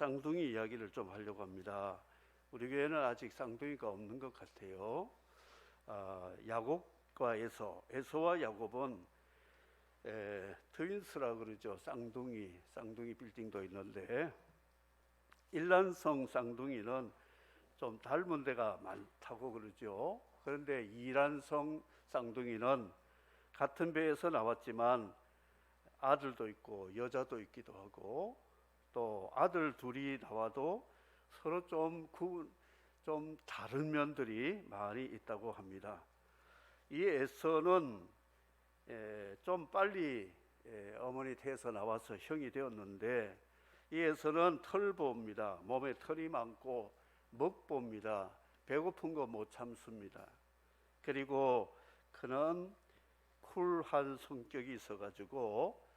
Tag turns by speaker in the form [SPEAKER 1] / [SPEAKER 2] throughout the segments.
[SPEAKER 1] 쌍둥이 이야기를 좀 하려고 합니다. 우리 교회는 아직 쌍둥이가 없는 것 같아요. 야곱과 에서와 야곱은 트윈스라 그러죠. 쌍둥이 빌딩도 있는데, 일란성 쌍둥이는 좀 닮은 데가 많다고 그러죠. 그런데 이란성 쌍둥이는 같은 배에서 나왔지만 아들도 있고 여자도 있기도 하고, 또 아들 둘이 나와도 서로 좀 다른 면들이 많이 있다고 합니다. 이 에서는 좀 빨리 어머니 태에서 나와서 형이 되었는데, 이 에서는 털보입니다. 몸에 털이 많고 먹보입니다. 배고픈 거 못 참습니다. 그리고 그는 쿨한 성격이 있어가지고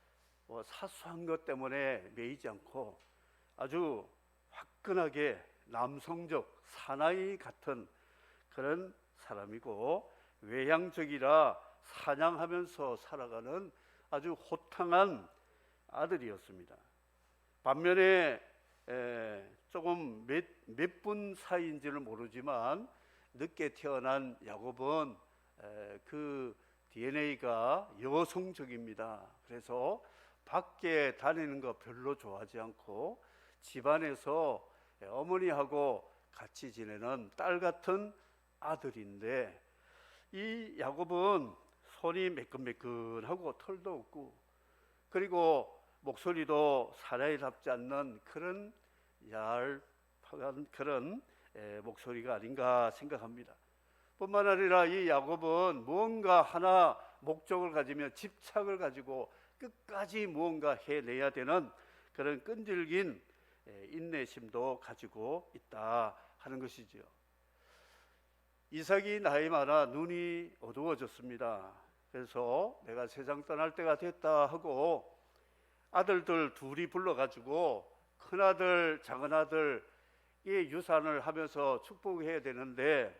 [SPEAKER 1] 사소한 것 때문에 매이지 않고 아주 화끈하게 남성적 사나이 같은 그런 사람이고, 외향적이라 사냥하면서 살아가는 아주 호탕한 아들이었습니다. 반면에 조금 몇 분 사이인지를 모르지만 늦게 태어난 야곱은 그 DNA가 여성적입니다. 그래서 밖에 다니는 거 별로 좋아하지 않고 집안에서 어머니하고 같이 지내는 딸 같은 아들인데, 이 야곱은 손이 매끈매끈하고 털도 없고, 그리고 목소리도 사나이답지 않는 그런 얄팍한 그런 목소리가 아닌가 생각합니다. 뿐만 아니라 이 야곱은 무언가 하나 목적을 가지며 집착을 가지고 끝까지 무언가 해내야 되는 그런 끈질긴 인내심도 가지고 있다 하는 것이지요. 이삭이 나이 많아 눈이 어두워졌습니다. 그래서 내가 세상 떠날 때가 됐다 하고 아들들 둘이 불러가지고 큰아들 작은아들의 유산을 하면서 축복해야 되는데,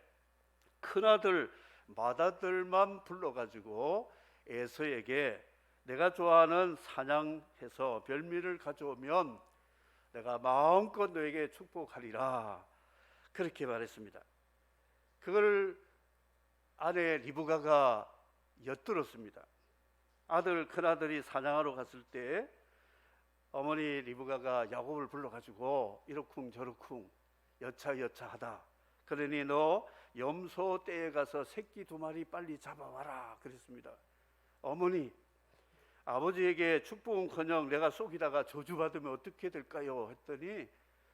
[SPEAKER 1] 큰아들 맏아들만 불러가지고 에서에게 내가 좋아하는 사냥해서 별미를 가져오면 내가 마음껏 너에게 축복하리라, 그렇게 말했습니다. 그걸 아내 리브가가 엿들었습니다. 큰아들이 사냥하러 갔을 때 어머니 리브가가 야곱을 불러가지고 이러쿵저러쿵 여차여차하다. 그러니 너 염소 떼에 가서 새끼 2마리 빨리 잡아와라 그랬습니다. 어머니, 아버지에게 축복은커녕 내가 속이다가 저주받으면 어떻게 될까요? 했더니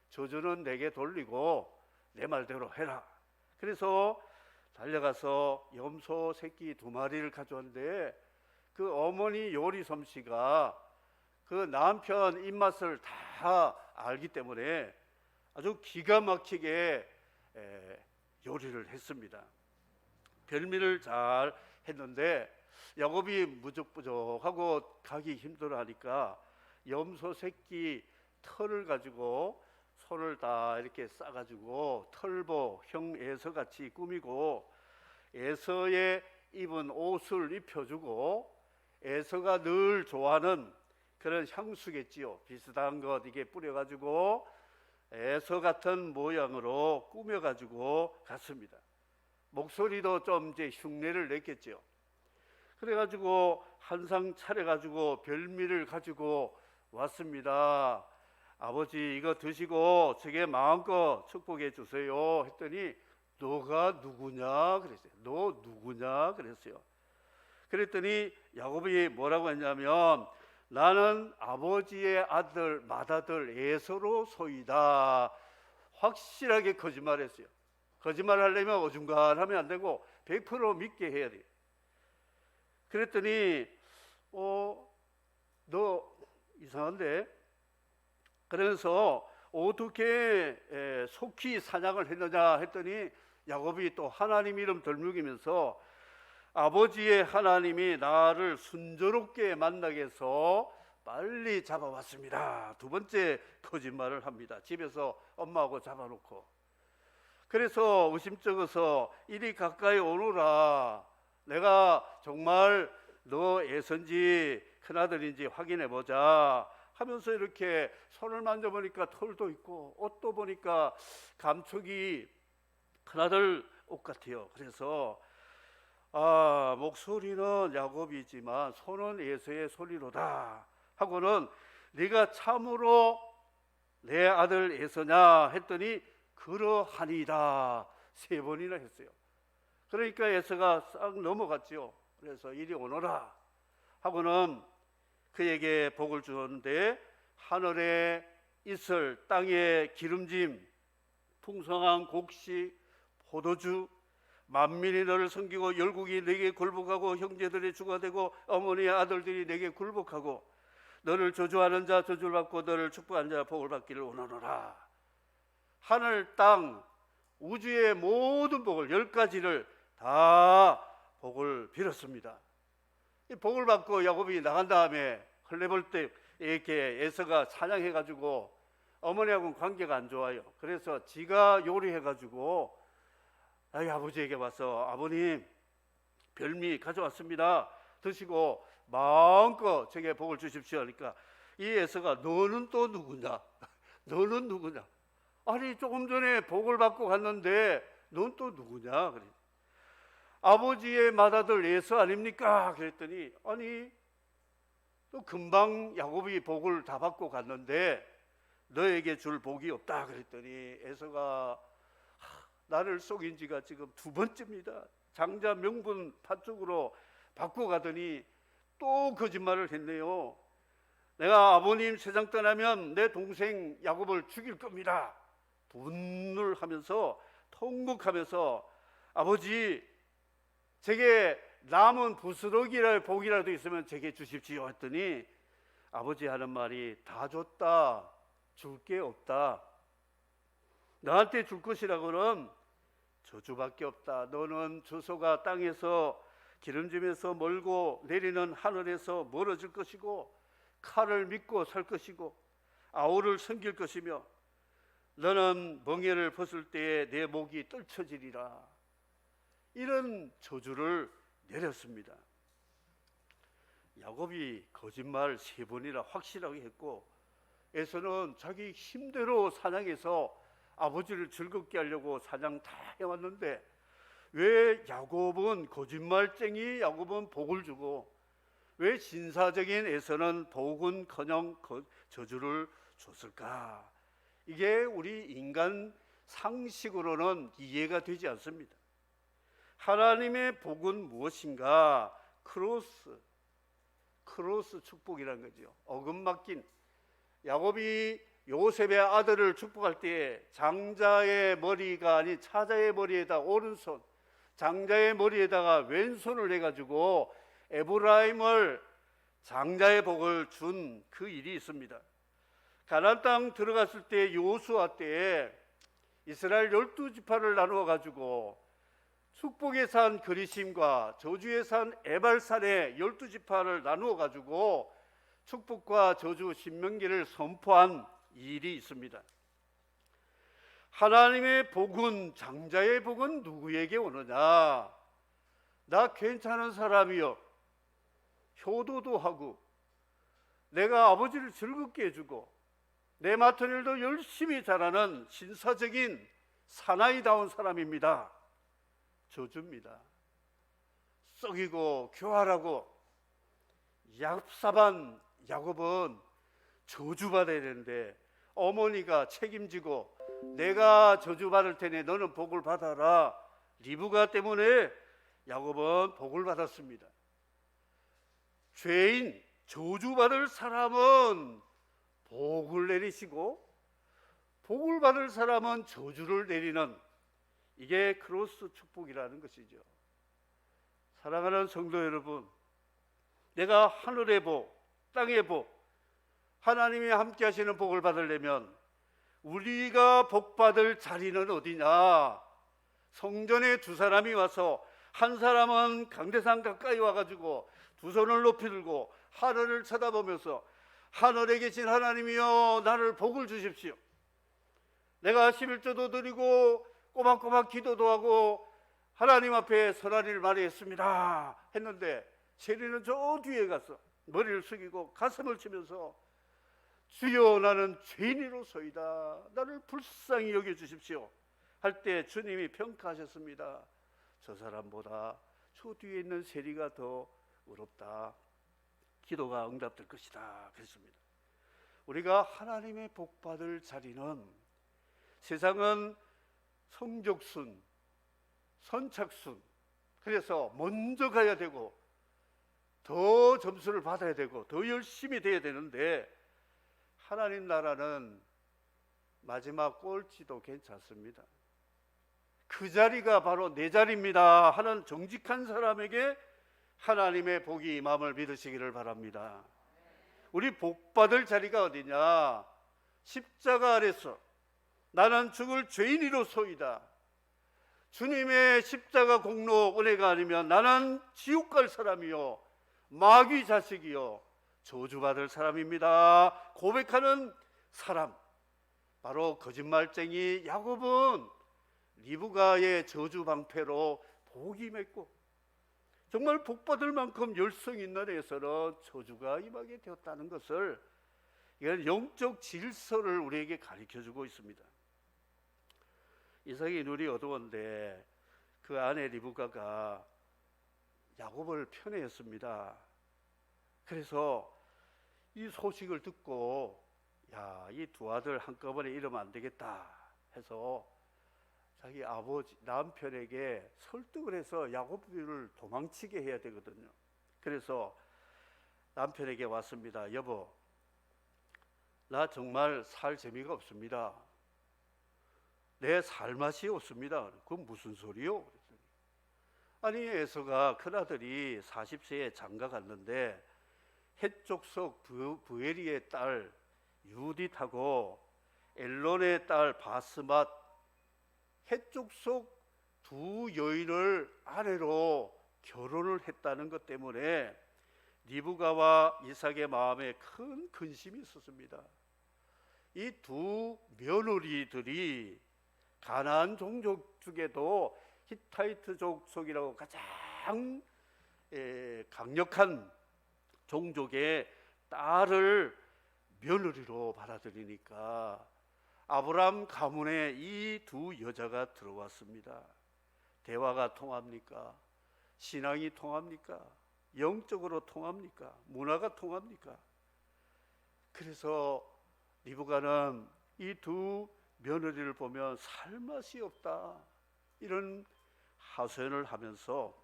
[SPEAKER 1] 저주는 내게 돌리고 내 말대로 해라. 그래서 달려가서 염소 새끼 2마리를 가져왔는데, 그 어머니 요리 솜씨가 그 남편 입맛을 다 알기 때문에 아주 기가 막히게 요리를 했습니다. 별미를 잘 했는데 야곱이 무적부족하고 가기 힘들어하니까 염소 새끼 털을 가지고 손을 다 이렇게 싸가지고 털보 형 에서같이 꾸미고 에서의 입은 옷을 입혀주고, 에서가 늘 좋아하는 그런 향수겠지요. 비슷한 것 이게 뿌려가지고 에서 같은 모양으로 꾸며가지고 갔습니다. 목소리도 좀 이제 흉내를 냈겠죠. 그래가지고 한상 차려가지고 별미를 가지고 왔습니다. 아버지 이거 드시고 저게 마음껏 축복해 주세요 했더니 너가 누구냐 그랬어요. 너 누구냐 그랬어요. 그랬더니 야곱이 뭐라고 했냐면 나는 아버지의 아들 맏아들 에서로 소이다. 확실하게 거짓말했어요. 거짓말하려면 어중간하면 안 되고 100% 믿게 해야 돼요. 그랬더니 너 이상한데? 그래서 어떻게 속히 사냥을 했느냐 했더니 야곱이 또 하나님 이름 덜먹이면서 아버지의 하나님이 나를 순조롭게 만나게 해서 빨리 잡아왔습니다. 2번째 거짓말을 합니다. 집에서 엄마하고 잡아놓고. 그래서 의심쩍어서 이리 가까이 오너라. 내가 정말 너 애선지 큰아들인지 확인해보자 하면서 이렇게 손을 만져보니까 털도 있고 옷도 보니까 감촉이 큰아들 옷 같아요. 그래서 목소리는 야곱이지만 손은 에서의 소리로다 하고는 네가 참으로 내 아들 에서냐 했더니 그러하니이다 3번이나 했어요. 그러니까 에서가 싹 넘어갔죠. 그래서 이리 오너라 하고는 그에게 복을 주었는데 하늘에 이슬, 땅에 기름짐, 풍성한 곡식, 포도주, 만민이 너를 섬기고 열국이 내게 굴복하고 형제들이 주가 되고 어머니의 아들들이 내게 굴복하고 너를 저주하는 자 저주를 받고 너를 축복하는 자 복을 받기를 원하노라. 하늘, 땅, 우주의 모든 복을 10가지를 다 복을 빌었습니다. 이 복을 받고 야곱이 나간 다음에 흘레볼 때 이렇게 에서가 사냥해가지고 어머니하고는 관계가 안 좋아요. 그래서 지가 요리해가지고 아버지에게 와서 아버님 별미 가져왔습니다. 드시고 마음껏 제게 복을 주십시오. 하니까 이 에서가 너는 또 누구냐? 너는 누구냐? 아니 조금 전에 복을 받고 갔는데 넌 또 누구냐? 그래. 아버지의 맏아들 에서 아닙니까? 그랬더니 아니 또 금방 야곱이 복을 다 받고 갔는데 너에게 줄 복이 없다. 그랬더니 에서가 나를 속인 지가 지금 2번째입니다. 장자 명분 팥죽으로 받고 가더니 또 거짓말을 했네요. 내가 아버님 세상 떠나면 내 동생 야곱을 죽일 겁니다. 분노를 하면서 통곡하면서 아버지 제게 남은 부스러기랄 복이라도 있으면 제게 주십시오 했더니 아버지 하는 말이 다 줬다. 줄 게 없다. 너한테 줄 것이라고는 저주밖에 없다. 너는 주소가 땅에서 기름짐에서 멀고 내리는 하늘에서 멀어질 것이고 칼을 믿고 살 것이고 아우를 섬길 것이며 너는 멍에를 벗을 때에 내 목이 떨쳐지리라. 이런 저주를 내렸습니다. 야곱이 거짓말 3번이나 확실하게 했고 에서는 자기 힘대로 사냥해서 아버지를 즐겁게 하려고 사냥 다 해왔는데 왜 야곱은 거짓말쟁이 야곱은 복을 주고 왜 신사적인 에서는 복은커녕 저주를 줬을까? 이게 우리 인간 상식으로는 이해가 되지 않습니다. 하나님의 복은 무엇인가? 크로스 축복이라는 거죠. 어긋맞긴. 야곱이 요셉의 아들을 축복할 때 장자의 머리가 아닌 차자의 머리에다 오른손, 장자의 머리에다가 왼손을 해가지고 에브라임을 장자의 복을 준 그 일이 있습니다. 가나안 땅 들어갔을 때 여호수아 때에 이스라엘 12지파를 나누어 가지고 축복의 산 그리심과 저주의 산 에발산의 12지파를 나누어 가지고 축복과 저주 신명기를 선포한 일이 있습니다. 하나님의 복은 장자의 복은 누구에게 오느냐? 나 괜찮은 사람이요, 효도도 하고 내가 아버지를 즐겁게 해주고 내 맡은 일도 열심히 잘하는 신사적인 사나이다운 사람입니다. 저주입니다. 썩이고 교활하고 얍삽한 야곱은 저주받아야 되는데 어머니가 책임지고 내가 저주받을 테니 너는 복을 받아라. 리브가 때문에 야곱은 복을 받았습니다. 죄인, 저주받을 사람은 복을 내리시고 복을 받을 사람은 저주를 내리는, 이게 크로스 축복이라는 것이죠. 사랑하는 성도 여러분, 내가 하늘의 복, 땅의 복, 하나님이 함께 하시는 복을 받으려면 우리가 복 받을 자리는 어디냐? 성전에 2사람이 와서 한 사람은 강대상 가까이 와가지고 2 손을 높이 들고 하늘을 쳐다보면서 하늘에 계신 하나님이여 나를 복을 주십시오. 내가 11조도 드리고 꼬박꼬박 기도도 하고 하나님 앞에 선한 말이 했습니다 했는데 세리는 저 뒤에 가서 머리를 숙이고 가슴을 치면서 주여 나는 죄인이로소이다. 나를 불쌍히 여겨주십시오. 할 때 주님이 평가하셨습니다. 저 사람보다 저 뒤에 있는 세리가 더 의롭다. 기도가 응답될 것이다. 그랬습니다. 우리가 하나님의 복받을 자리는 세상은 성적순, 선착순, 그래서 먼저 가야 되고 더 점수를 받아야 되고 더 열심히 돼야 되는데 하나님 나라는 마지막 꼴찌도 괜찮습니다. 그 자리가 바로 내 자리입니다 하는 정직한 사람에게 하나님의 복이 임함을 믿으시기를 바랍니다. 우리 복받을 자리가 어디냐? 십자가 아래서 나는 죽을 죄인이로소이다. 주님의 십자가 공로 은혜가 아니면 나는 지옥 갈 사람이요 마귀 자식이요 저주받을 사람입니다 고백하는 사람, 바로 거짓말쟁이 야곱은 리브가의 저주 방패로 복이 맺고 정말 복받을 만큼 열성 있는 애에서는 저주가 임하게 되었다는 것을, 이건 영적 질서를 우리에게 가르쳐주고 있습니다. 이삭의 눈이 어두웠는데 그 아내 리브가가 야곱을 편애했습니다. 그래서 이 소식을 듣고 이 두 아들 한꺼번에 잃으면 안 되겠다 해서 자기 아버지 남편에게 설득을 해서 야곱을 도망치게 해야 되거든요. 그래서 남편에게 왔습니다. 여보, 나 정말 살 재미가 없습니다. 내 살 맛이 없습니다. 그건 무슨 소리요? 아니 에서가 큰아들이 40세에 장가 갔는데 헷족속 부에리의 딸 유딧하고 엘론의 딸 바스맛, 헷족속 두 여인을 아내로 결혼을 했다는 것 때문에 리브가와 이삭의 마음에 큰 근심이 있었습니다. 이 두 며느리들이 가나안 종족 중에도 히타이트 족속이라고 가장 강력한 종족의 딸을 며느리로 받아들이니까 아브라함 가문에 이 두 여자가 들어왔습니다. 대화가 통합니까? 신앙이 통합니까? 영적으로 통합니까? 문화가 통합니까? 그래서 리브가는 이 두 며느리를 보면 살맛이 없다, 이런 하소연을 하면서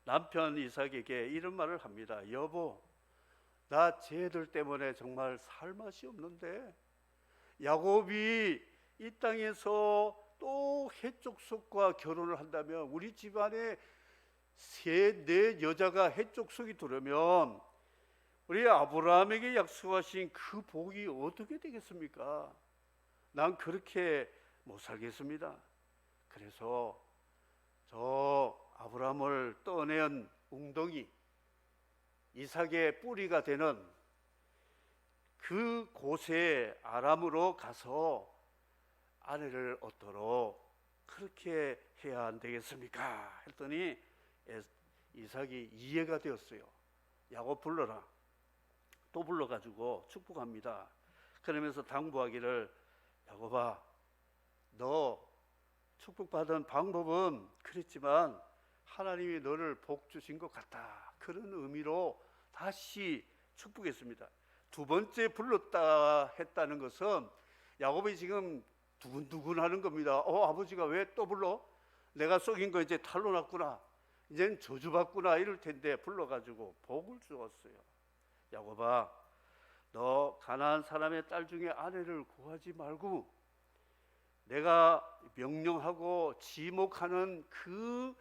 [SPEAKER 1] 남편 이삭에게 이런 말을 합니다. 여보, 나 쟤들 때문에 정말 살맛이 없는데 야곱이 이 땅에서 또 헷족속과 결혼을 한다면 우리 집안에 네 여자가 헷족속이 들어오면 우리 아브라함에게 약속하신 그 복이 어떻게 되겠습니까? 난 그렇게 못 살겠습니다. 그래서 저 아브라함을 떠낸 웅덩이 이삭의 뿌리가 되는 그 곳에 아람으로 가서 아내를 얻도록 그렇게 해야 안 되겠습니까? 했더니 이삭이 이해가 되었어요. 야곱 불러라. 또 불러가지고 축복합니다. 그러면서 당부하기를, 야곱아, 너 축복받은 방법은 그랬지만 하나님이 너를 복 주신 것 같다, 그런 의미로 다시 축복했습니다. 두 번째 불렀다 했다는 것은 야곱이 지금 두근두근 하는 겁니다. 아버지가 왜 또 불러? 내가 속인 거 이제 탈로 났구나, 이제는 저주받구나, 이럴 텐데 불러가지고 복을 주었어요. 야곱아, 너 가나안 사람의 딸 중에 아내를 구하지 말고 내가 명령하고 지목하는 그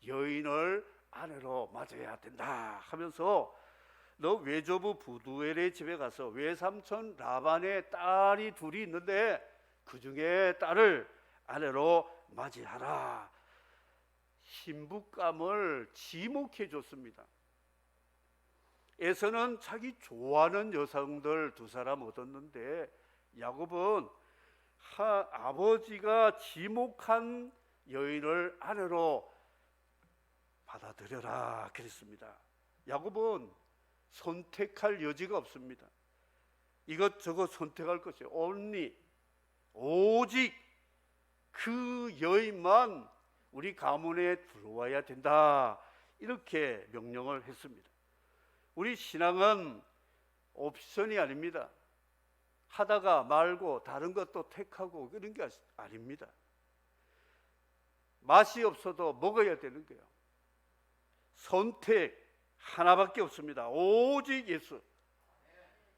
[SPEAKER 1] 여인을 아내로 맞아야 된다 하면서, 너 외조부 부두엘의 집에 가서 외삼촌 라반의 딸이 둘이 있는데 그 중에 딸을 아내로 맞이하라. 신부감을 지목해 줬습니다. 에서는 자기 좋아하는 여성들 두 사람 얻었는데 야곱은 아버지가 지목한 여인을 아내로 받아들여라 그랬습니다. 야곱은 선택할 여지가 없습니다. 이것저것 선택할 것이요. only, 오직 그 여인만 우리 가문에 들어와야 된다. 이렇게 명령을 했습니다. 우리 신앙은 옵션이 아닙니다. 하다가 말고 다른 것도 택하고 그런 게 아닙니다. 맛이 없어도 먹어야 되는 거예요. 선택 하나밖에 없습니다. 오직 예수.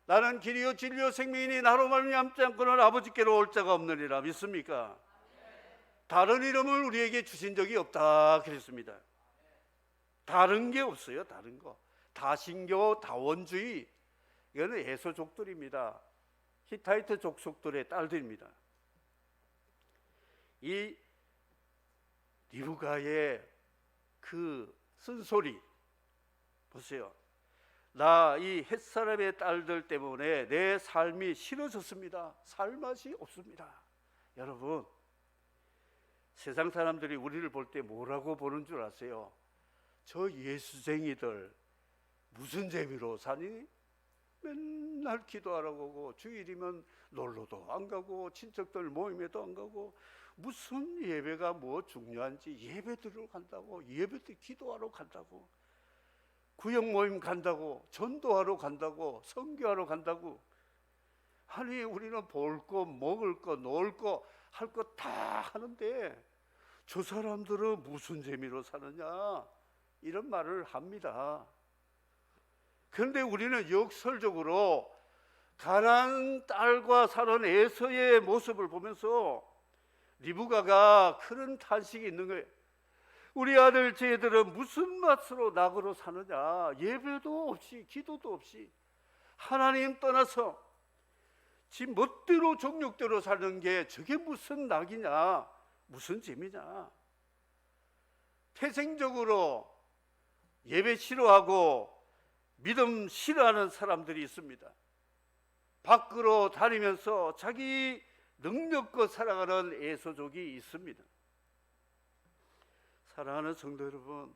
[SPEAKER 1] 나는 길이요 진리요 생명이니 나로 말미암지 않고는 아버지께로 올 자가 없느니라. 믿습니까? 다른 이름을 우리에게 주신 적이 없다 그랬습니다. 다른 게 없어요. 다른 거. 다신교, 다원주의, 이거는 에서족들입니다. 히타이트 족속들의 딸들입니다. 이 리브가의 그 쓴소리 보세요. 나 이 햇사람의 딸들 때문에 내 삶이 싫어졌습니다. 살 맛이 없습니다. 여러분, 세상 사람들이 우리를 볼 때 뭐라고 보는 줄 아세요? 저 예수쟁이들 무슨 재미로 사니? 맨날 기도하라고 하고 주일이면 놀러도 안 가고 친척들 모임에도 안 가고 무슨 예배가 뭐 중요한지 예배 들으러 간다고, 예배 때 기도하러 간다고, 구역 모임 간다고, 전도하러 간다고, 선교하러 간다고. 아니 우리는 볼 거, 먹을 거, 놀 거, 할 거 다 하는데 저 사람들은 무슨 재미로 사느냐 이런 말을 합니다. 그런데 우리는 역설적으로 가난한 딸과 사는 에서의 모습을 보면서 리브가가 그런 탄식이 있는 거예요. 우리 아들 쟤들은 무슨 맛으로 낙으로 사느냐. 예배도 없이 기도도 없이 하나님 떠나서 지 멋대로 정욕대로 사는 게 저게 무슨 낙이냐, 무슨 재미냐. 태생적으로 예배 싫어하고 믿음 싫어하는 사람들이 있습니다. 밖으로 다니면서 자기 능력껏 살아가는 에서족이 있습니다. 사랑하는 성도 여러분,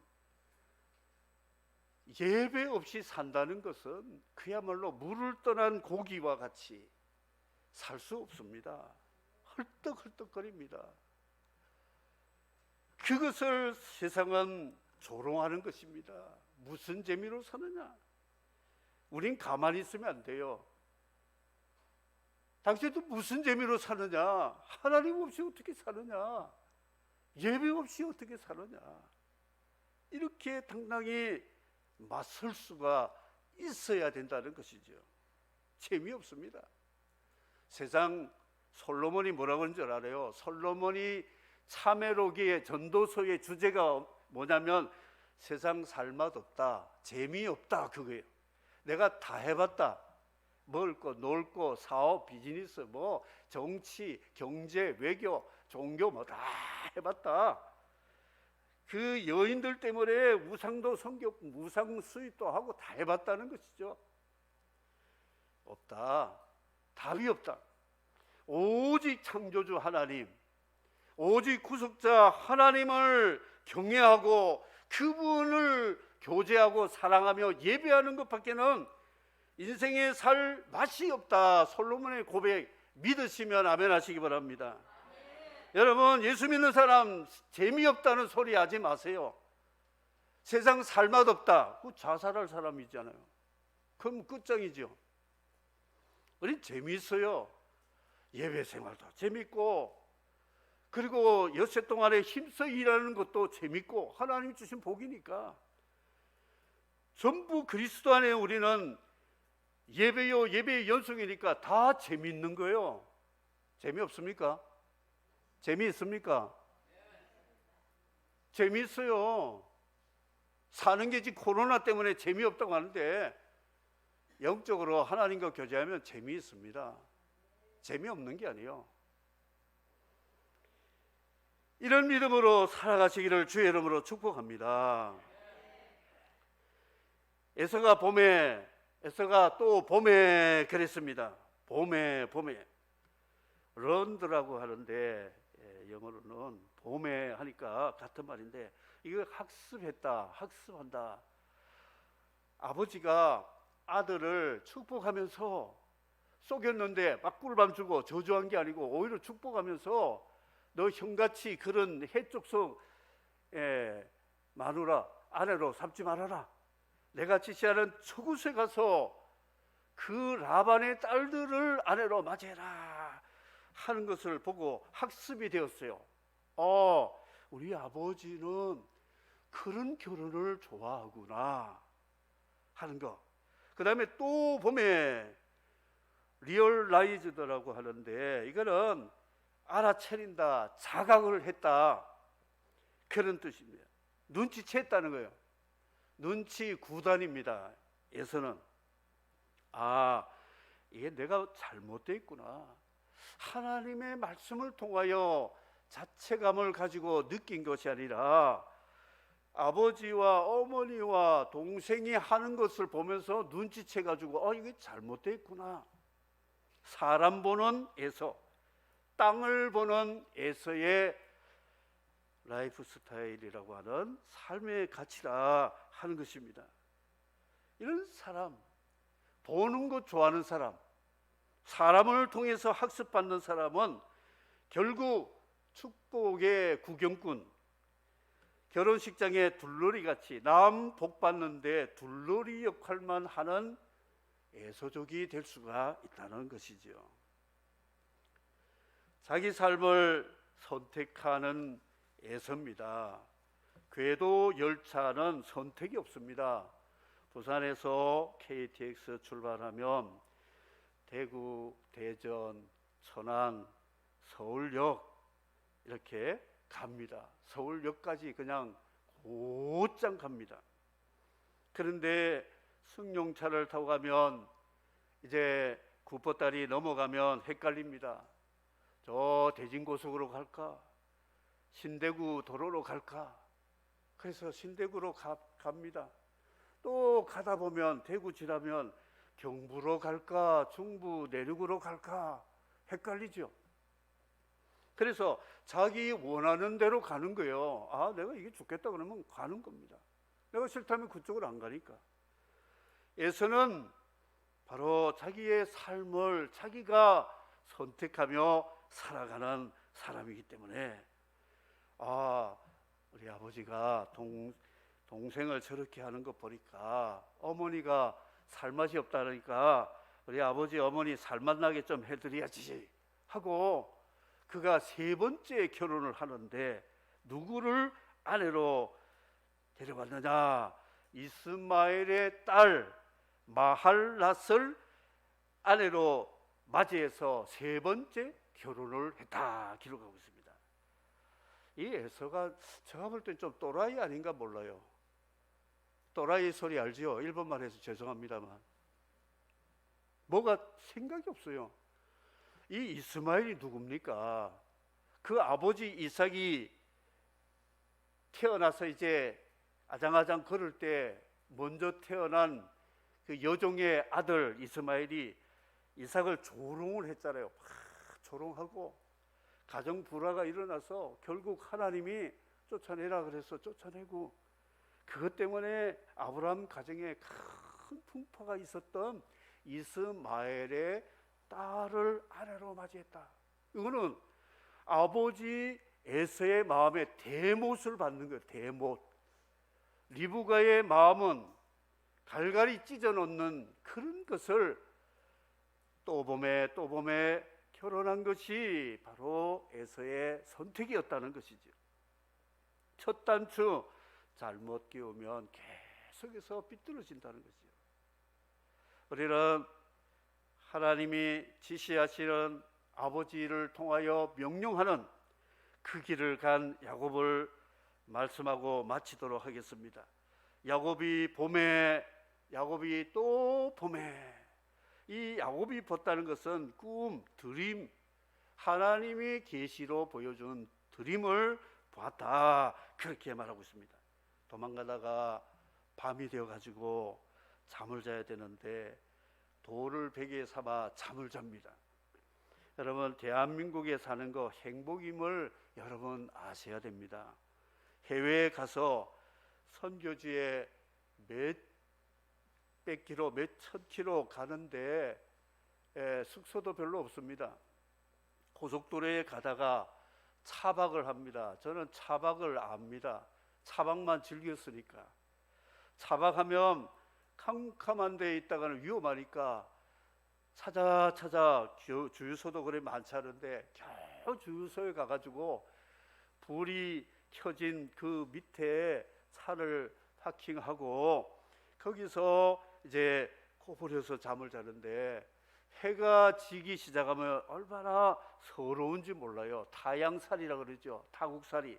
[SPEAKER 1] 예배 없이 산다는 것은 그야말로 물을 떠난 고기와 같이 살 수 없습니다. 헐떡헐떡거립니다. 그것을 세상은 조롱하는 것입니다. 무슨 재미로 사느냐? 우린 가만히 있으면 안 돼요. 당신도 무슨 재미로 사느냐? 하나님 없이 어떻게 사느냐? 예배 없이 어떻게 사느냐? 이렇게 당당히 맞설 수가 있어야 된다는 것이죠. 재미없습니다. 세상 솔로몬이 뭐라고 하는 줄 알아요? 솔로몬이 참회록의 전도서의 주제가 뭐냐면 세상 살맛없다, 재미없다, 그거예요. 내가 다 해봤다. 먹을 거, 놀 거, 사업, 비즈니스, 뭐 정치, 경제, 외교, 종교 뭐 다 해봤다. 그 여인들 때문에 우상도 섬겼고 우상 수입도 하고 다 해봤다는 것이죠. 없다. 답이 없다. 오직 창조주 하나님, 오직 구속자 하나님을 경외하고 그분을 교제하고 사랑하며 예배하는 것밖에는 인생에 살 맛이 없다. 솔로몬의 고백 믿으시면 아멘 하시기 바랍니다. 여러분, 예수 믿는 사람 재미없다는 소리 하지 마세요. 세상 살맛 없다. 그 자살할 사람이잖아요. 그럼 끝장이죠. 우리 재미있어요. 예배 생활도 재밌고, 그리고 엿새 동안에 힘써 일하는 것도 재밌고, 하나님 주신 복이니까. 전부 그리스도 안에 우리는 예배요, 예배의 연속이니까 다 재미있는 거예요. 재미없습니까? 재미있습니까? 재미있어요. 사는 게 지금 코로나 때문에 재미없다고 하는데 영적으로 하나님과 교제하면 재미있습니다. 재미없는 게 아니에요. 이런 믿음으로 살아가시기를 주의 이름으로 축복합니다. 에서가 또 봄에 그랬습니다. 봄에 런드라고 하는데 영어로는 봄에 하니까 같은 말인데 이거 학습한다. 아버지가 아들을 축복하면서 속였는데 막 꿀밤 주고 저주한 게 아니고 오히려 축복하면서 너 형같이 그런 해족속 마누라 아내로 삼지 말아라. 내가 지시하는 저곳에 가서 그 라반의 딸들을 아내로 맞이해라 하는 것을 보고 학습이 되었어요. 우리 아버지는 그런 결혼을 좋아하구나 하는 거. 그 다음에 또 보면 리얼라이즈드라고 하는데 이거는 알아차린다, 자각을 했다 그런 뜻입니다. 눈치챘다는 거예요. 눈치 구단입니다. 에서는 이게 내가 잘못되어 있구나. 하나님의 말씀을 통하여 자체감을 가지고 느낀 것이 아니라 아버지와 어머니와 동생이 하는 것을 보면서 눈치채 가지고 이게 잘못되어 있구나. 사람 보는 에서, 땅을 보는 에서의 라이프 스타일이라고 하는 삶의 가치라 하는 것입니다. 이런 사람, 보는 것 좋아하는 사람, 사람을 통해서 학습받는 사람은 결국 축복의 구경꾼, 결혼식장의 둘러리 같이 남 복 받는데 둘러리 역할만 하는 에서족이 될 수가 있다는 것이지요. 자기 삶을 선택하는 에서입니다. 궤도 열차는 선택이 없습니다. 부산에서 KTX 출발하면 대구, 대전, 천안, 서울역 이렇게 갑니다. 서울역까지 그냥 곧장 갑니다. 그런데 승용차를 타고 가면 이제 구포다리 넘어가면 헷갈립니다. 저 대진고속으로 갈까? 신대구 도로로 갈까? 그래서 신대구로 갑니다. 또 가다 보면 대구 지나면 경부로 갈까? 중부 내륙으로 갈까? 헷갈리죠. 그래서 자기 원하는 대로 가는 거예요. 내가 이게 좋겠다 그러면 가는 겁니다. 내가 싫다면 그쪽으로 안 가니까. 에서는 바로 자기의 삶을 자기가 선택하며 살아가는 사람이기 때문에 우리 아버지가 동생을 저렇게 하는 거 보니까 어머니가 살맛이 없다 그러니까 우리 아버지 어머니 살맛 나게 좀 해드려야지 하고 그가 세 번째 결혼을 하는데 누구를 아내로 데려왔느냐? 이스마엘의 딸 마할랏을 아내로 맞이해서 세 번째 결혼을 했다 기록하고 있습니다. 이 에서가 제가 볼 땐 좀 또라이 아닌가 몰라요. 또라이 소리 알지요? 일본말 해서 죄송합니다만 뭐가 생각이 없어요. 이 이스마엘이 누굽니까? 그 아버지 이삭이 태어나서 이제 아장아장 걸을 때 먼저 태어난 그 여종의 아들 이스마엘이 이삭을 조롱을 했잖아요. 막 조롱하고 가정 불화가 일어나서 결국 하나님이 쫓아내라 그래서 쫓아내고 그것 때문에 아브라함 가정에 큰 풍파가 있었던 이스마엘의 딸을 아내로 맞이했다. 이거는 아버지 에서의 마음에 대못을 받는 거예요. 대못. 리브가의 마음은 갈갈이 찢어 놓는 그런 것을 또 봄에 결혼한 것이 바로 에서의 선택이었다는 것이죠. 첫 단추 잘못 끼우면 계속해서 삐뚤어진다는 것이죠. 우리는 하나님이 지시하시는 아버지를 통하여 명령하는 그 길을 간 야곱을 말씀하고 마치도록 하겠습니다. 야곱이 또 봄에 이 야곱이 봤다는 것은 꿈, 드림, 하나님이 계시로 보여준 드림을 보았다 그렇게 말하고 있습니다. 도망가다가 밤이 되어가지고 잠을 자야 되는데 돌을 베개 삼아 잠을 잡니다. 여러분 대한민국에 사는 거 행복임을 여러분 아셔야 됩니다. 해외에 가서 선교지에 몇백 킬로, 몇천 킬로 가는데 숙소도 별로 없습니다. 고속도로에 가다가 차박을 합니다. 저는 차박을 압니다. 차박만 즐겼으니까. 차박하면 캄캄한 데에 있다가는 위험하니까 찾아 주유소도 그래 많지 않은데 겨우 주유소에 가가지고 불이 켜진 그 밑에 차를 파킹하고 거기서 이제 코부려서 잠을 자는데 해가 지기 시작하면 얼마나 서러운지 몰라요. 타양살이라 그러죠. 타국살이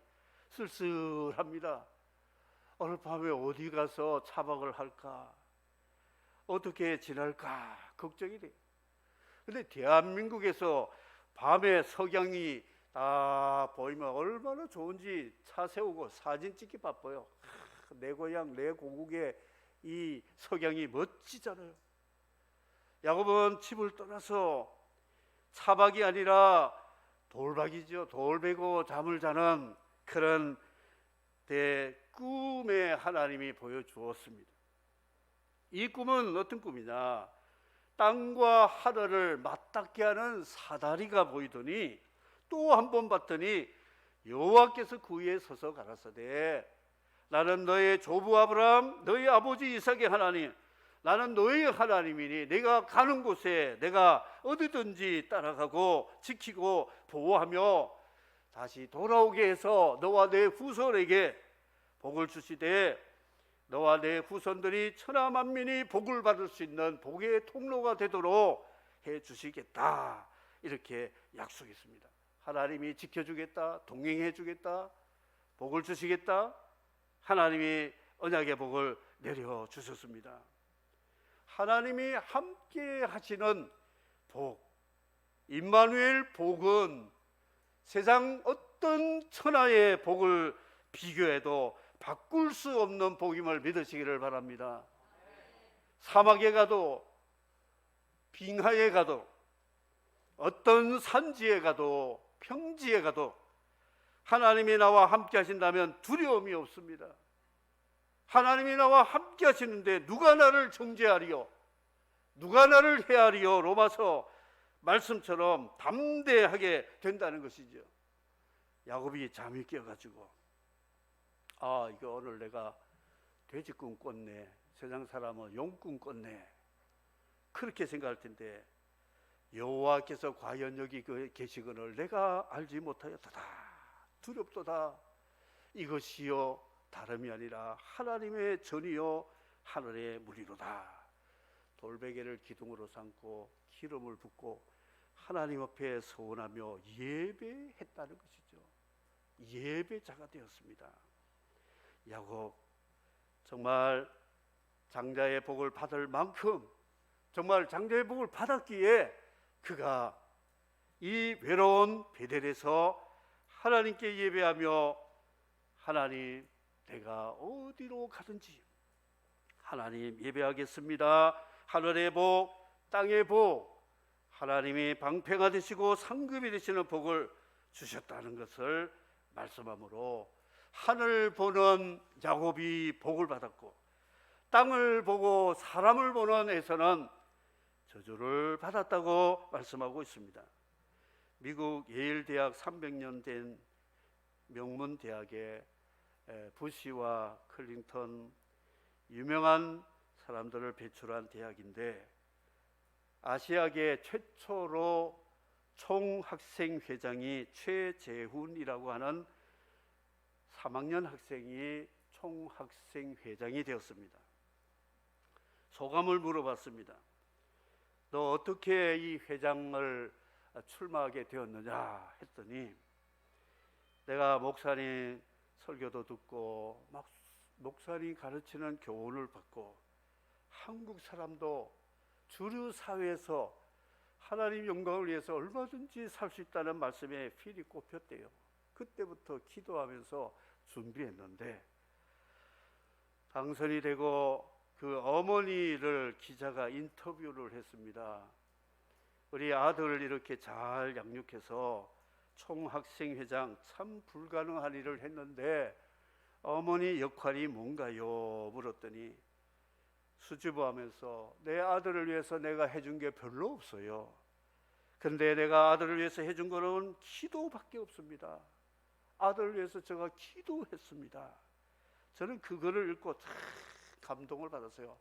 [SPEAKER 1] 쓸쓸합니다. 오늘 밤에 어디 가서 차박을 할까? 어떻게 지낼까? 걱정이 돼요. 근데 대한민국에서 밤에 석양이 딱 보이면 얼마나 좋은지 차 세우고 사진 찍기 바빠요. 내 고향, 내 고국의 이 석양이 멋지잖아요. 야곱은 집을 떠나서 차박이 아니라 돌박이죠. 돌 베고 잠을 자는 그런 꿈에 하나님이 보여주었습니다. 이 꿈은 어떤 꿈이냐? 땅과 하늘을 맞닿게 하는 사다리가 보이더니 또 한 번 봤더니 여호와께서 그 위에 서서 가라사대 나는 너의 조부 아브라함 너의 아버지 이삭의 하나님 나는 너의 하나님이니 내가 가는 곳에 내가 어디든지 따라가고 지키고 보호하며 다시 돌아오게 해서 너와 내 후손에게 복을 주시되 너와 내 후손들이 천하 만민이 복을 받을 수 있는 복의 통로가 되도록 해 주시겠다 이렇게 약속했습니다. 하나님이 지켜주겠다, 동행해 주겠다, 복을 주시겠다. 하나님이 언약의 복을 내려주셨습니다. 하나님이 함께 하시는 복, 임마누엘 복은 세상 어떤 천하의 복을 비교해도 바꿀 수 없는 복임을 믿으시기를 바랍니다. 사막에 가도 빙하에 가도 어떤 산지에 가도 평지에 가도 하나님이 나와 함께 하신다면 두려움이 없습니다. 하나님이 나와 함께 하시는데 누가 나를 정죄하리요? 누가 나를 해하리요? 로마서 말씀처럼 담대하게 된다는 것이죠. 야곱이 잠이 깨어가지고 이거 오늘 내가 돼지꿈 꿨네. 세상 사람은 용꿈 꿨네. 그렇게 생각할 텐데 여호와께서 과연 여기 계시거늘 내가 알지 못하였도다. 두렵도다. 이것이요 다름이 아니라 하나님의 전이요 하늘의 물이로다. 돌베개를 기둥으로 삼고 기름을 붓고 하나님 앞에 서원하며 예배했다는 것이죠. 예배자가 되었습니다. 야곱 정말 장자의 복을 받을 만큼 정말 장자의 복을 받았기에 그가 이 외로운 베델에서 하나님께 예배하며 하나님 내가 어디로 가든지 하나님 예배하겠습니다. 하늘의 복, 땅의 복, 하나님이 방패가 되시고 상급이 되시는 복을 주셨다는 것을 말씀함으로 하늘 보는 야곱이 복을 받았고 땅을 보고 사람을 보는 에서는 저주를 받았다고 말씀하고 있습니다. 미국 예일 대학 300년 된 명문 대학에 부시와 클린턴 유명한 사람들을 배출한 대학인데 아시아계 최초로 총학생회장이 최재훈이라고 하는 3학년 학생이 총학생회장이 되었습니다. 소감을 물어봤습니다. 너 어떻게 이 회장을 출마하게 되었느냐 했더니 내가 목사님 설교도 듣고 막 목사님 가르치는 교훈을 받고 한국 사람도 주류 사회에서 하나님 영광을 위해서 얼마든지 살 수 있다는 말씀에 필이 꼽혔대요. 그때부터 기도하면서 준비했는데 당선이 되고 그 어머니를 기자가 인터뷰를 했습니다. 우리 아들을 이렇게 잘 양육해서 총학생회장 참 불가능한 일을 했는데 어머니 역할이 뭔가요? 물었더니 수줍어하면서 내 아들을 위해서 내가 해준 게 별로 없어요. 그런데 내가 아들을 위해서 해준 거는 기도밖에 없습니다. 아들을 위해서 제가 기도했습니다. 저는 그거를 읽고 참 감동을 받았어요.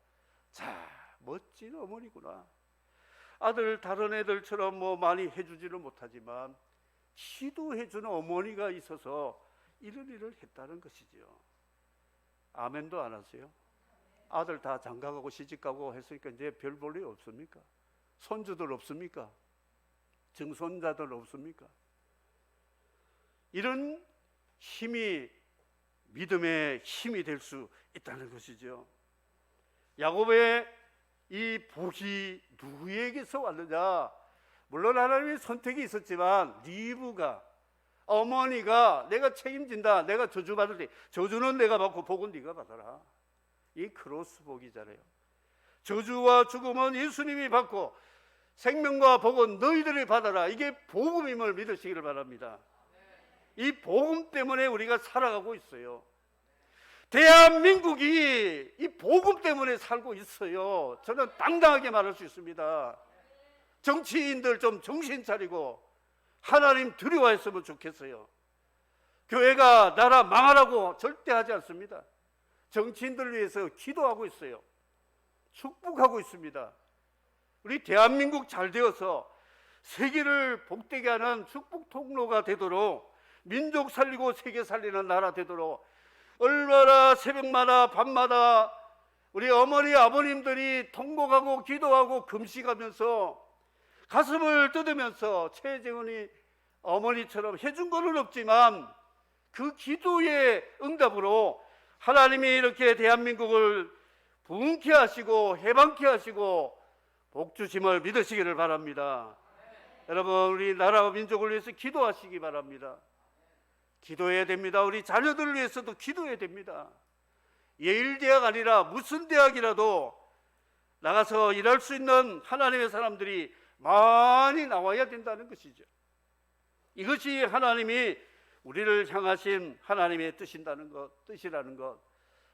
[SPEAKER 1] 자, 멋진 어머니구나. 아들 다른 애들처럼 뭐 많이 해주지는 못하지만 기도해주는 어머니가 있어서 이런 일을 했다는 것이죠. 아멘도 안 하세요? 아들 다 장가가고 시집가고 했으니까 이제 별 볼 일 없습니까? 손주들 없습니까? 증손자들 없습니까? 이런 힘이 믿음의 힘이 될 수 있다는 것이죠. 야곱의 이 복이 누구에게서 왔느냐? 물론 하나님의 선택이 있었지만 리브가, 어머니가 내가 책임진다, 내가 저주받을 때 저주는 내가 받고 복은 네가 받아라. 이 크로스 복이잖아요. 저주와 죽음은 예수님이 받고 생명과 복은 너희들이 받아라. 이게 복음임을 믿으시기를 바랍니다. 이 복음 때문에 우리가 살아가고 있어요. 대한민국이 이 복음 때문에 살고 있어요. 저는 당당하게 말할 수 있습니다. 정치인들 좀 정신 차리고 하나님 두려워했으면 좋겠어요. 교회가 나라 망하라고 절대 하지 않습니다. 정치인들을 위해서 기도하고 있어요. 축복하고 있습니다. 우리 대한민국 잘 되어서 세계를 복되게 하는 축복 통로가 되도록, 민족 살리고 세계 살리는 나라 되도록 얼마나 새벽마다 밤마다 우리 어머니 아버님들이 통곡하고 기도하고 금식하면서 가슴을 뜯으면서 최재훈이 어머니처럼 해준 거는 없지만 그 기도의 응답으로 하나님이 이렇게 대한민국을 부흥케 하시고 해방케 하시고 복 주심을 믿으시기를 바랍니다. 여러분, 우리 나라와 민족을 위해서 기도하시기 바랍니다. 기도해야 됩니다. 우리 자녀들을 위해서도 기도해야 됩니다. 예일대학 아니라 무슨 대학이라도 나가서 일할 수 있는 하나님의 사람들이 많이 나와야 된다는 것이죠. 이것이 하나님이 우리를 향하신 하나님의 뜻이라는 것.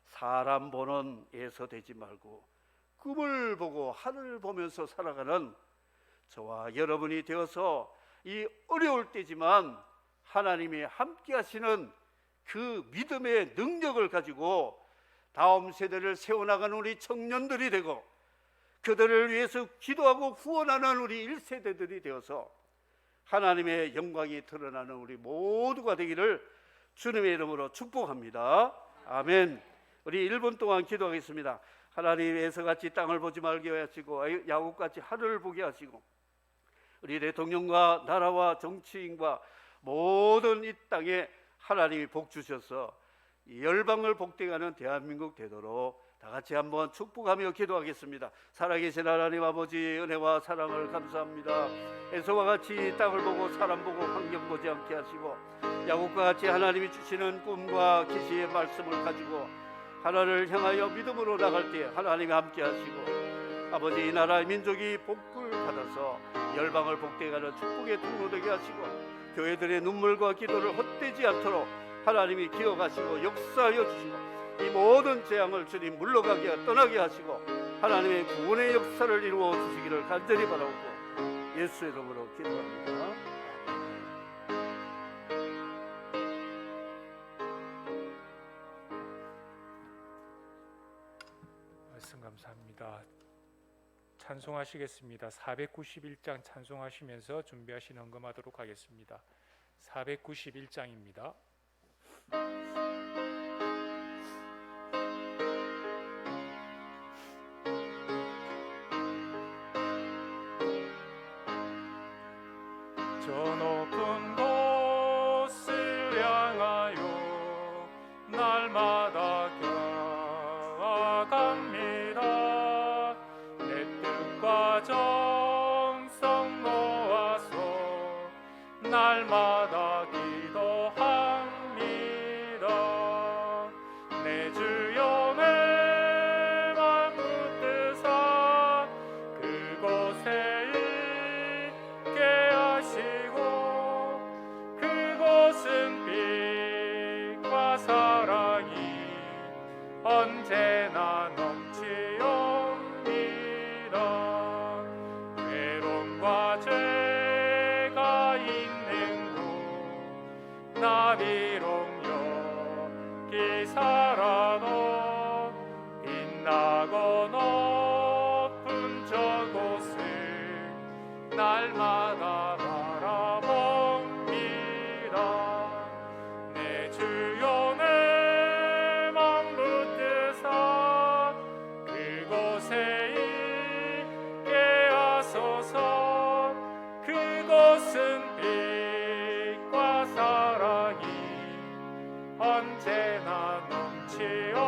[SPEAKER 1] 사람 보는 에서 되지 말고 꿈을 보고 하늘을 보면서 살아가는 저와 여러분이 되어서 이 어려울 때지만 하나님이 함께 하시는 그 믿음의 능력을 가지고 다음 세대를 세워나가는 우리 청년들이 되고 그들을 위해서 기도하고 후원하는 우리 1세대들이 되어서 하나님의 영광이 드러나는 우리 모두가 되기를 주님의 이름으로 축복합니다. 아멘. 우리 1분 동안 기도하겠습니다. 하나님 에서같이 땅을 보지 말게 하시고 야곱같이 하늘을 보게 하시고 우리 대통령과 나라와 정치인과 모든 이 땅에 하나님이 복 주셔서 열방을 복되게 하는 대한민국 되도록 다 같이 한번 축복하며 기도하겠습니다. 살아계신 하나님 아버지, 은혜와 사랑을 감사합니다. 에서와 같이 땅을 보고 사람 보고 환경 보지 않게 하시고 야곱과 같이 하나님이 주시는 꿈과 계시의 말씀을 가지고 하나님을 향하여 믿음으로 나갈 때 하나님이 함께 하시고 아버지, 이 나라의 민족이 복을 받아서 열방을 복되게 하는 축복의 통로 되게 하시고 교회들의 눈물과 기도를 헛되지 않도록 하나님이 기억하시고 역사하여 주시고 이 모든 재앙을 주님 물러가게 떠나게 하시고 하나님의 구원의 역사를 이루어 주시기를 간절히 바라고 예수 이름으로 기도합니다.
[SPEAKER 2] 말씀 감사합니다. 찬송하시겠습니다. 491장 찬송하시면서 준비하신 헌금하도록 하겠습니다. 491장입니다. 저 높은 곳을 향하여 날마다 갑니다. 내 뜻과 정성 모아서 날마다 기도합니다. 내 주여 내 맘 붙드사 그곳에 있게 하시고 그곳은 빛과 사랑이 언제나 넘치요 아무리 살아도 빛나고 높은 저곳을 날마다 바라봅니다. 내 주여 내 맘 붙드사 그곳에 있게 하소서. 그곳은 빛과 사랑이 언제나 넘치옵니다.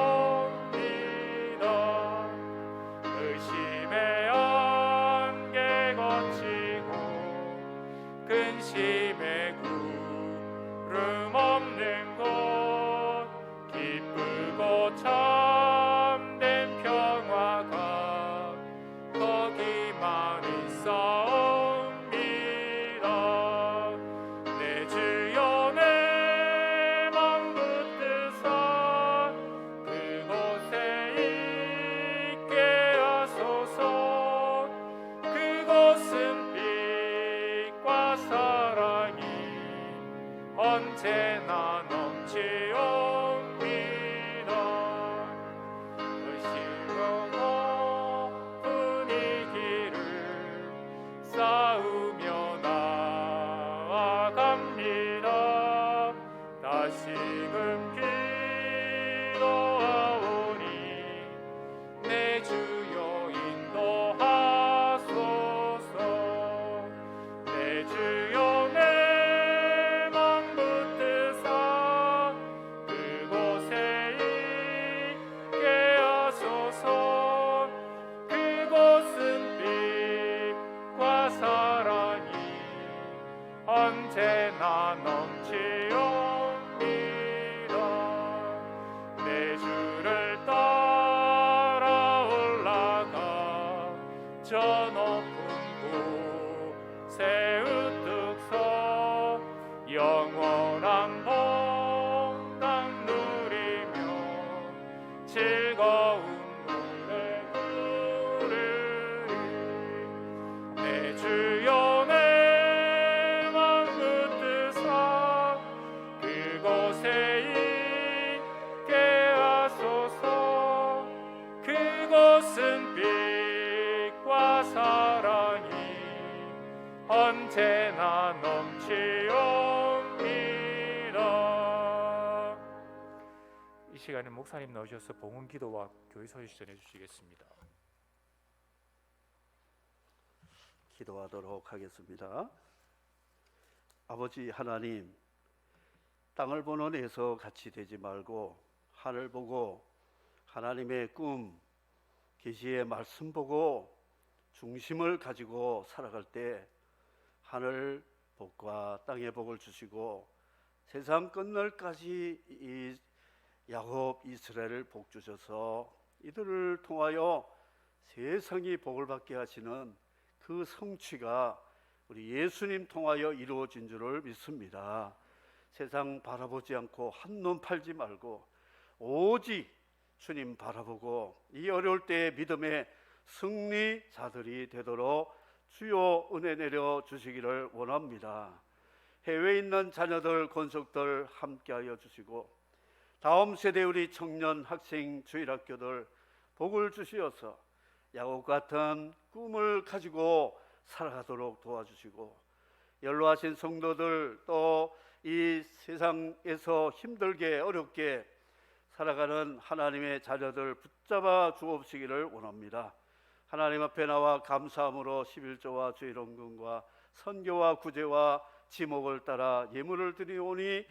[SPEAKER 2] 의심의 안개 거치고 근심의 구름 없는 곳 기쁘고 참된 평화가 거기만 있사옵니다. 내 주여 내 맘 붙드사 그곳에 있게 하소서. 그곳은 빛과 사랑이 언제나 넘치옵니다. 의심으로 분위기를 싸우며 나아갑니다. 다시금 기도하오니 내 주여 인도하소서. 내 주여 내 맘 붙드사 그곳에 있게 하소서. 그곳은 빛과 사랑이 언제나 넘치옵니다. 내 주를 따라 올라가 저 높은 곳에 우뚝 서 영원한 복당 누리며 즐거운 노래 부르리. 내 주여 내 맘 붙드사 그곳에 있게 하소서. 그곳은 빛과 사랑이 언제나 넘치옵니다. 이 시간에 목사님 나오셔서 봉헌 기도와 교회 소식 전해 주시겠습니다.
[SPEAKER 1] 기도하도록 하겠습니다. 아버지 하나님, 땅을 보는 에서 같이 되지 말고 하늘 보고 하나님의 꿈, 계시의 말씀 보고 중심을 가지고 살아갈 때 하늘 복과 땅의 복을 주시고 세상 끝날까지 이 야곱 이스라엘을 복 주셔서 이들을 통하여 세상이 복을 받게 하시는 그 성취가 우리 예수님 통하여 이루어진 줄을 믿습니다. 세상 바라보지 않고 한눈 팔지 말고 오직 주님 바라보고 이 어려울 때의 믿음의 승리자들이 되도록 주여 은혜 내려 주시기를 원합니다. 해외에 있는 자녀들, 권속들 함께하여 주시고 다음 세대 우리 청년, 학생, 주일학교들 복을 주시어서 야곱 같은 꿈을 가지고 살아가도록 도와주시고 연로하신 성도들 또 이 세상에서 힘들게 어렵게 살아가는 하나님의 자녀들 붙잡아 주옵시기를 원합니다. 하나님 앞에 나와 감사함으로 11조와 주일원금과 선교와 구제와 지목을 따라 예물을 드리오니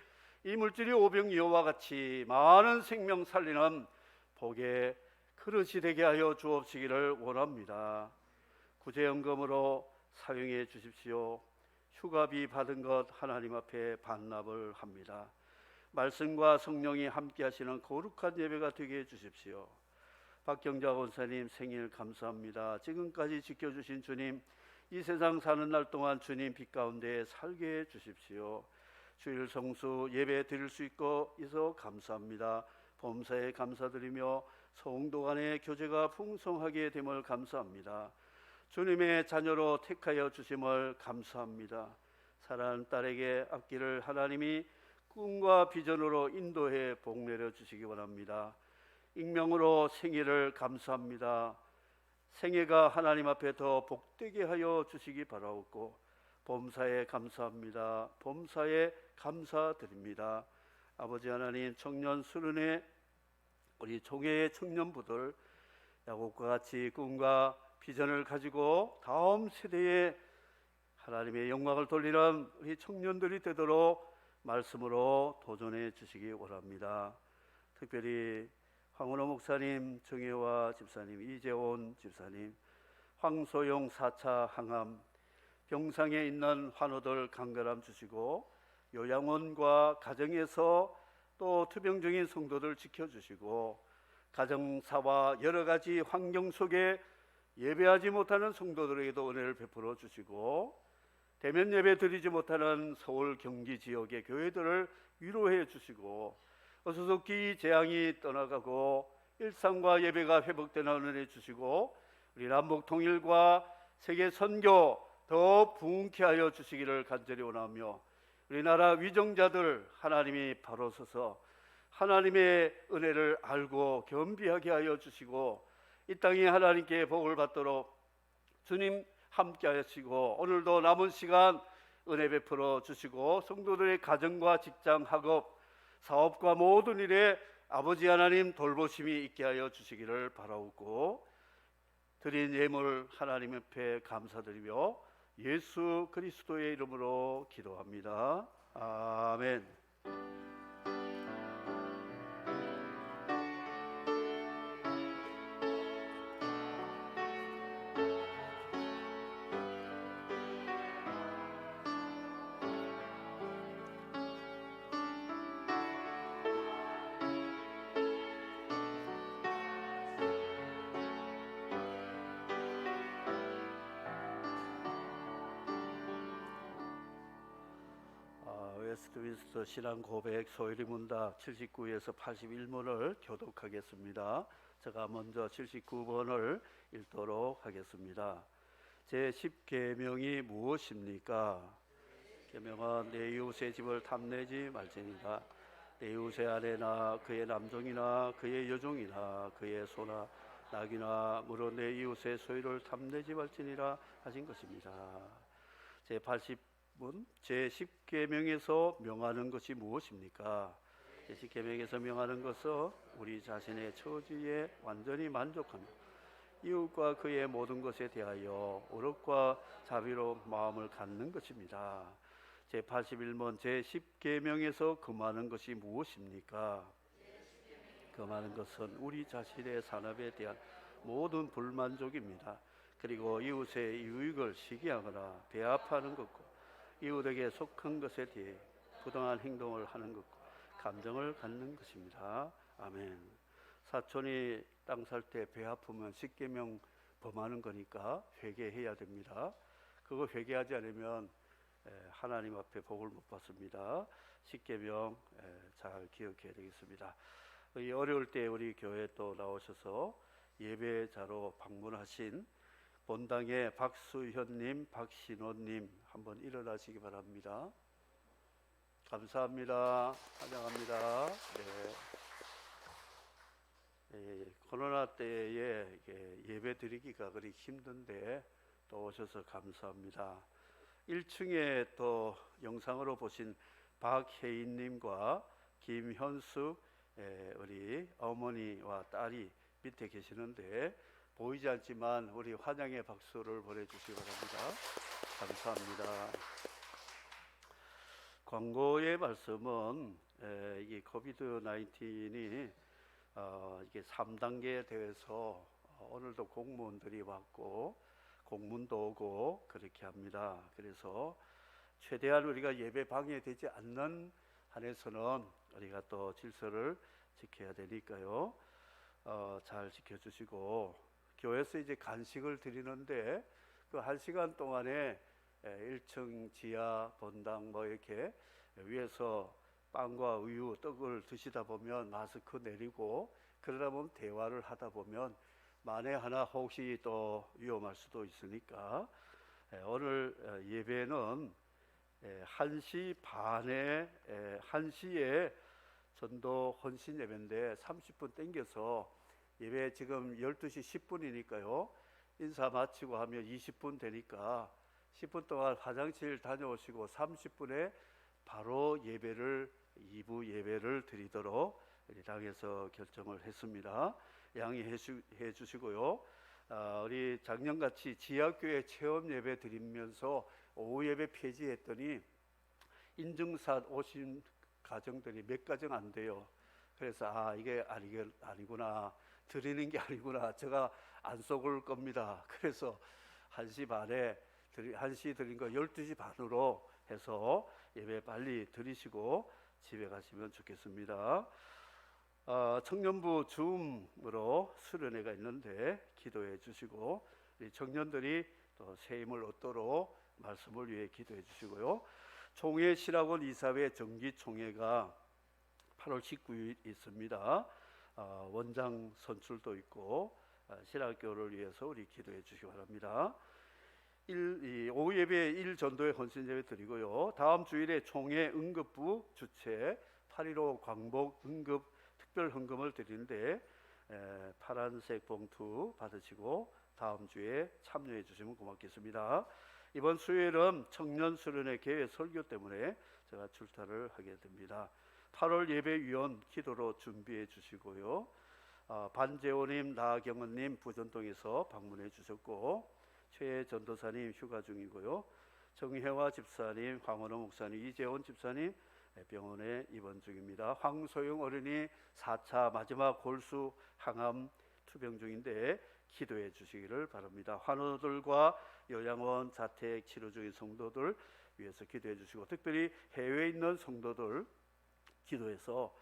[SPEAKER 1] 이 물질이 오병이어와 같이 많은 생명 살리는 복의 그릇이 되게 하여 주옵시기를 원합니다. 구제연금으로 사용해 주십시오. 휴가비 받은 것 하나님 앞에 반납을 합니다. 말씀과 성령이 함께 하시는 거룩한 예배가 되게 해 주십시오. 박경자 원사님 생일 감사합니다. 지금까지 지켜주신 주님, 이 세상 사는 날 동안 주님 빛 가운데 살게 해 주십시오. 주일 성수 예배 드릴 수 있고 있어 감사합니다. 범사에 감사드리며 성도 간의 교제가 풍성하게 됨을 감사합니다. 주님의 자녀로 택하여 주심을 감사합니다. 사랑하는 딸에게 앞길을 하나님이 꿈과 비전으로 인도해 복 내려 주시기 원합니다. 익명으로 생애를 감사합니다. 생애가 하나님 앞에 더 복되게 하여 주시기 바라옵고 범사에 감사합니다. 범사에 감사드립니다. 아버지 하나님, 청년 수련회 우리 총회의 청년부들 야곱과 같이 꿈과 비전을 가지고 다음 세대에 하나님의 영광을 돌리는 우리 청년들이 되도록 말씀으로 도전해 주시기 원합니다. 특별히 황운호 목사님, 정혜화 집사님, 이재원 집사님, 황소용 4차 항암 병상에 있는 환우들 간결함 주시고 요양원과 가정에서 또 투병 중인 성도들 지켜주시고 가정사와 여러 가지 환경 속에 예배하지 못하는 성도들에게도 은혜를 베풀어 주시고 대면 예배 드리지 못하는 서울 경기 지역의 교회들을 위로해 주시고 어수속히 재앙이 떠나가고 일상과 예배가 회복되는 은혜 주시고 우리 남북 통일과 세계 선교 더 부흥케 하여 주시기를 간절히 원하며 우리나라 위정자들 하나님이 바로 서서 하나님의 은혜를 알고 겸비하게 하여 주시고 이 땅에 하나님께 복을 받도록 주님 함께 하시고 오늘도 남은 시간 은혜 베풀어 주시고 성도들의 가정과 직장, 학업, 사업과 모든 일에 아버지 하나님 돌보심이 있게 하여 주시기를 바라옵고 드린 예물 하나님 앞에 감사드리며 예수 그리스도의 이름으로 기도합니다. 아멘. 웨스트민스터 신앙 고백 소요리 문답 79에서 81문을 교독하겠습니다. 제가 먼저 79번을 읽도록 하겠습니다. 제10계명이 무엇입니까? 계명은 내 이웃의 집을 탐내지 말지니라. 내 이웃의 아내나 그의 남종이나 그의 여종이나 그의 소나 낙이나 무릇 내 이웃의 소유를 탐내지 말지니라 하신 것입니다. 제80문 제10계명에서 명하는 것이 무엇입니까? 제10계명에서 명하는 것은 우리 자신의 처지에 완전히 만족하며 이웃과 그의 모든 것에 대하여 오력과 자비로 마음을 갖는 것입니다. 제81문 제10계명에서 금하는 것이 무엇입니까? 금하는 것은 우리 자신의 산업에 대한 모든 불만족입니다. 그리고 이웃의 유익을 시기하거나 배합하는 것과 이웃에게 속한 것에 대해 부당한 행동을 하는 것과 감정을 갖는 것입니다. 아멘. 사촌이 땅 살 때 배 아프면 10계명 범하는 거니까 회개해야 됩니다. 그거 회개하지 않으면 하나님 앞에 복을 못 받습니다. 10계명 잘 기억해야 되겠습니다. 어려울 때 우리 교회 또 나오셔서 예배자로 방문하신 본당의 박수현님, 박신호님 한번 일어나시기 바랍니다. 감사합니다. 환영합니다. 코로나 때에 예배 드리기가 그리 힘든데 또 오셔서 감사합니다. 1층에 또 영상으로 보신 박혜인님과 김현숙 우리 어머니와 딸이 밑에 계시는데 보이지 않지만 우리 환영의 박수를 보내주시기 바랍니다. 감사합니다. 광고의 말씀은 이게 코비드 19이 이게 3단계에 대해서 오늘도 공무원들이 왔고 공문도 오고 그렇게 합니다. 그래서 최대한 우리가 예배 방해되지 않는 한에서는 우리가 또 질서를 지켜야 되니까요. 잘 지켜주시고 교회에서 이제 간식을 드리는데 그 1시간 동안에 1층 지하 본당 뭐 이렇게 위에서 빵과 우유, 떡을 드시다 보면 마스크 내리고 그러다 보면 대화를 하다 보면 만에 하나 혹시 또 위험할 수도 있으니까 오늘 예배는 1시 반에 1시에 전도 헌신 예배인데 30분 땡겨서 예배 지금 12시 10분이니까요. 인사 마치고 하면 20분 되니까 10분 동안 화장실 다녀오시고 30분에 바로 예배를 2부 예배를 드리도록 우리 당에서 결정을 했습니다. 양해해 주시고요. 우리 작년같이 지하교회 체험 예배 드리면서 오후 예배 폐지했더니 인증샷 오신 가정들이 몇 가정 안 돼요. 그래서 이게 아니구나, 드리는 게 아니구나, 제가 안 속을 겁니다. 그래서 1시 반에 1시 드린 거 12시 반으로 해서 예배 빨리 드리시고 집에 가시면 좋겠습니다. 청년부 줌으로 수련회가 있는데 기도해 주시고, 우리 청년들이 또 새 힘을 얻도록 말씀을 위해 기도해 주시고요. 총회 신학원 이사회 정기총회가 8월 19일 있습니다. 원장 선출도 있고 신학교를 위해서 우리 기도해 주시기 바랍니다. 오후 예배 1전도회 헌신 예배 드리고요. 다음 주일에 총회 응급부 주최 8.15 광복 응급 특별 헌금을 드리는데 파란색 봉투 받으시고 다음 주에 참여해 주시면 고맙겠습니다. 이번 수요일은 청년 수련회 개회 설교 때문에 제가 출타를 하게 됩니다. 8월 예배위원 기도로 준비해 주시고요. 반재호님, 나경은님 부전동에서 방문해 주셨고, 최 전도사님 휴가 중이고요. 정혜화 집사님, 황원호 목사님, 이재원 집사님 병원에 입원 중입니다. 황소영 어린이 4차 마지막 골수 항암 투병 중인데 기도해 주시기를 바랍니다. 환우들과 요양원 자택 치료 중인 성도들 위해서 기도해 주시고, 특별히 해외에 있는 성도들 기도해서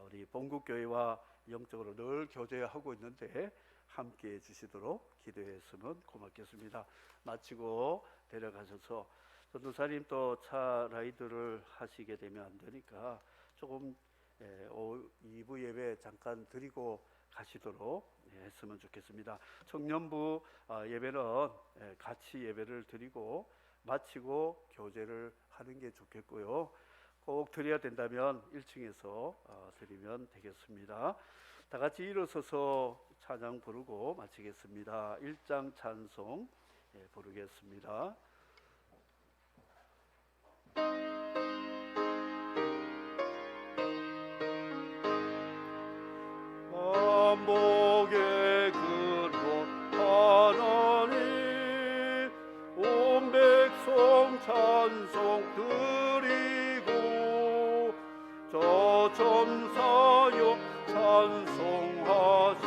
[SPEAKER 1] 우리 본국교회와 영적으로 늘 교제하고 있는데 함께해 주시도록 기도했으면 고맙겠습니다. 마치고 데려가셔서 전도사님 또 차 라이드를 하시게 되면 안 되니까 조금 2부 예배 잠깐 드리고 가시도록 했으면 좋겠습니다. 청년부 예배는 같이 예배를 드리고 마치고 교제를 하는 게 좋겠고요. 꼭 드려야 된다면 1층에서 드리면 되겠습니다. 다 같이 일어서서 찬양 부르고 마치겠습니다. 1장 찬송 부르겠습니다. 만복의 근원 하나님, 온 백성 찬송 드리고 저 점사여 찬송하세.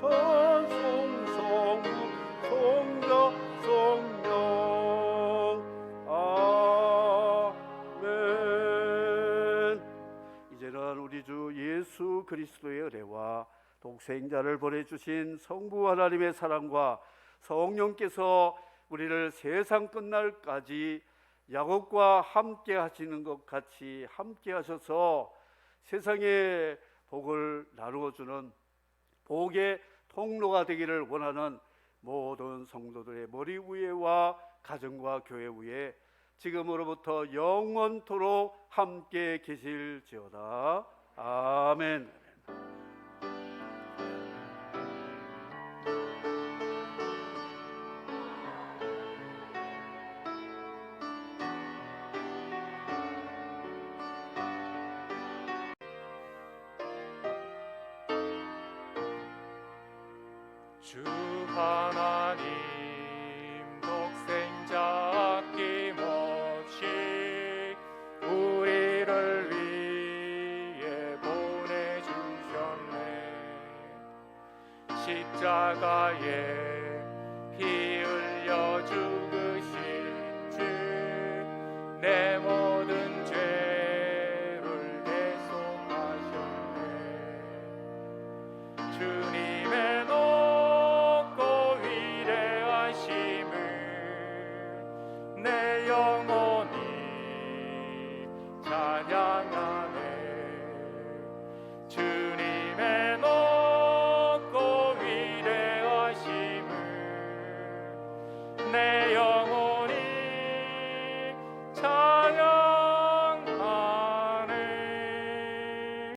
[SPEAKER 1] 찬송 성부 성자 성령 아멘. 이제는 우리 주 예수 그리스도의 은혜와 독생자를 보내주신 성부 하나님의 사랑과 성령께서 우리를 세상 끝날까지 야곱과 함께 하시는 것 같이 함께 하셔서 세상에 복을 나누어 주는 복의 통로가 되기를 원하는 모든 성도들의 머리 위에와 가정과 교회 위에 지금으로부터 영원토록 함께 계실지어다. 아멘.
[SPEAKER 2] 주 하나님 독생자 아낌없이 우리를 위해 보내주셨네. 십자가에 피 흘려 죽으신 주 내 모든 죄를 대속하셨네. 주님의 내 영혼이 찬양하네. 주님의 높고 위대하심을 내 영혼이